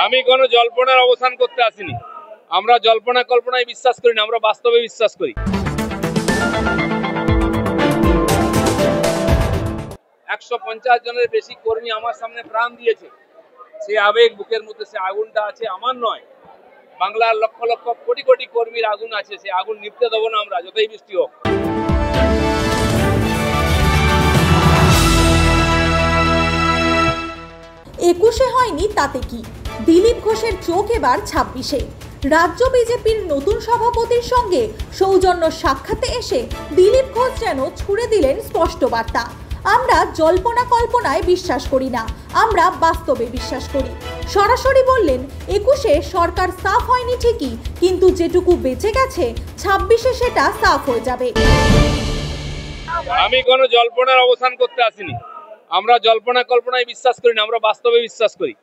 আমি কোনো জল্পনার অবসান করতে আসিনি। আমরা জল্পনা কল্পনায় বিশ্বাস করি না, আমরা বাস্তবে বিশ্বাস করি। 150 জনের বেশি কর্মী আমার সামনে প্রাণ দিয়েছে। সেই আবেগ বুকের মধ্যে, সে আগুনটা আছে, আমার নয়, বাংলার লক্ষ লক্ষ কোটি কোটি কর্মীর আগুন আছে। সেই আগুন নিভতে দেবো না আমরা, যতই বৃষ্টি হোক। 21-এ হয়নি তাতে কি, দিলীপ ঘোষের চোখ এবার 26-এ। রাজ্য বিজেপির নতুন সভাপতির সঙ্গে সৌজন্য সাক্ষাতে এসে দিলীপ ঘোষ যেন ছুড়ে দিলেন স্পষ্ট বার্তা, আমরা জল্পনা কল্পনায় বিশ্বাস করি না, আমরা বাস্তবে বিশ্বাস করি। সরাসরি বললেন 21-এ সরকার সাফ হয়নি ঠিকই, কিন্তু যেটুকু বেঁচে গেছে 26-এ সেটা সাফ হয়ে যাবে। আমি কোনো জল্পনার অবসান করতে আসিনি। আমরা জল্পনা কল্পনায় বিশ্বাস করি না, আমরা বাস্তবে বিশ্বাস করি।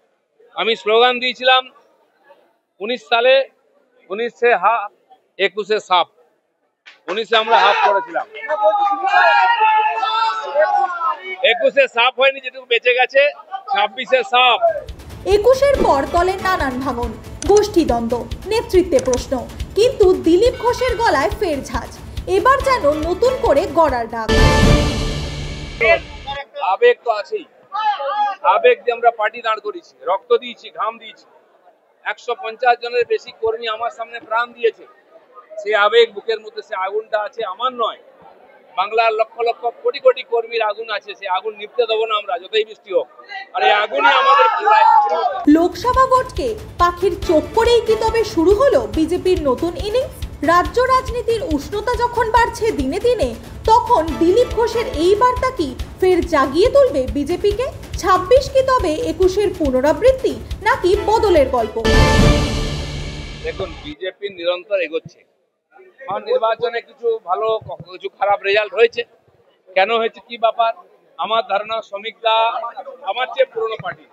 আমি স্লোগান দিয়েছিলাম 19 সালে, 19-এ হাফ, 21-এ সাফ। 19-এ আমরা হাফ করেছিলাম, 21-এ সাফ হয়নি, যেটুকু বেঁচে গেছে 26-এ সাফ। 21-এর পর দলের নানান ভাঙন, গোষ্ঠীদ্বন্দ্ব, নেতৃত্বে প্রশ্ন, কিন্তু দিলীপ ঘোষের গলায় ফের ঝাঁজ, এবার যেন নতুন করে গড়ার ডাক। আবেগ তো আছেই, আবেগ দিয়ে আমরা পার্টি দাঁড় করেছি, রক্ত দিয়েছি, ঘাম দিয়েছি। 150 জনের বেশি কর্মী আমার সামনে প্রাণ দিয়েছে। সেই আবেগ বুকের মধ্যে, সে আগুনটা আছে, আমার নয়, বাংলার লক্ষ লক্ষ কোটি কোটি কর্মীর আগুন আছে। সেই আগুন নিভতে দেবো না আমরা, যতই বৃষ্টি হোক। আর এই আগুনই আমাদের। লোকসভা ভোটকে পাখির চোখ করেই কি তবে শুরু হলো বিজেপির নতুন ইনিংস? রাজ্য রাজনীতির উষ্ণতা যখন বাড়ছে দিনে দিনে, তখন দিলীপ ঘোষের এই বার্তা কি ফের জাগিয়ে তুলবে বিজেপিকে? 26 কি তবে 21-এর পুনরাবৃত্তি, নাকি বদলের গল্প? দেখুন, বিজেপি নিরন্তর এগোচ্ছে। নির্বাচনে কিছু ভালো, কিছু খারাপ রেজাল্ট হয়েছে। কেন হয়েছে, কি ব্যাপার? আমার ধারণা শ্রমিকদা আমার চেয়ে পুরনো পার্টি,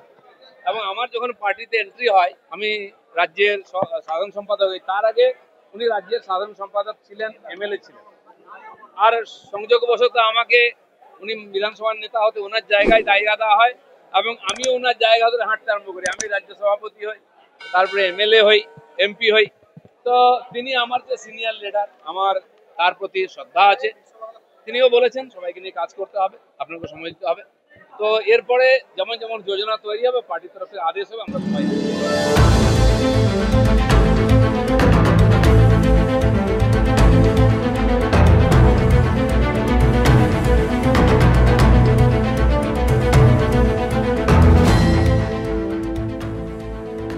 এবং আমার যখন পার্টিতে এন্ট্রি হয়, আমি রাজ্যের সাধারণ সম্পাদক হই, তার আগে উনি রাজ্যের সাধারণ সম্পাদক ছিলেন, এমএলএ ছিলেন। আর সংযোগবশত আমাকে উনি বিধানসভার নেতা হতে ওনার জায়গায় জায়গা দেওয়া হয়, এবং আমিও ওনার জায়গা ধরে হাঁটতে আরম্ভ করি। আমি রাজ্য সভাপতি হই, তারপরে এমএলএ হই, এমপি হই। তো তিনি আমার যে সিনিয়র লিডার, আমার তার প্রতি শ্রদ্ধা আছে। তিনিও বলেছেন সবাইকে নিয়ে কাজ করতে হবে, আপনাকে সময় দিতে হবে। তো এরপরে যেমন যেমন যোজনা তৈরি হবে, পার্টির তরফে আদেশ হবে, আমরা সবাই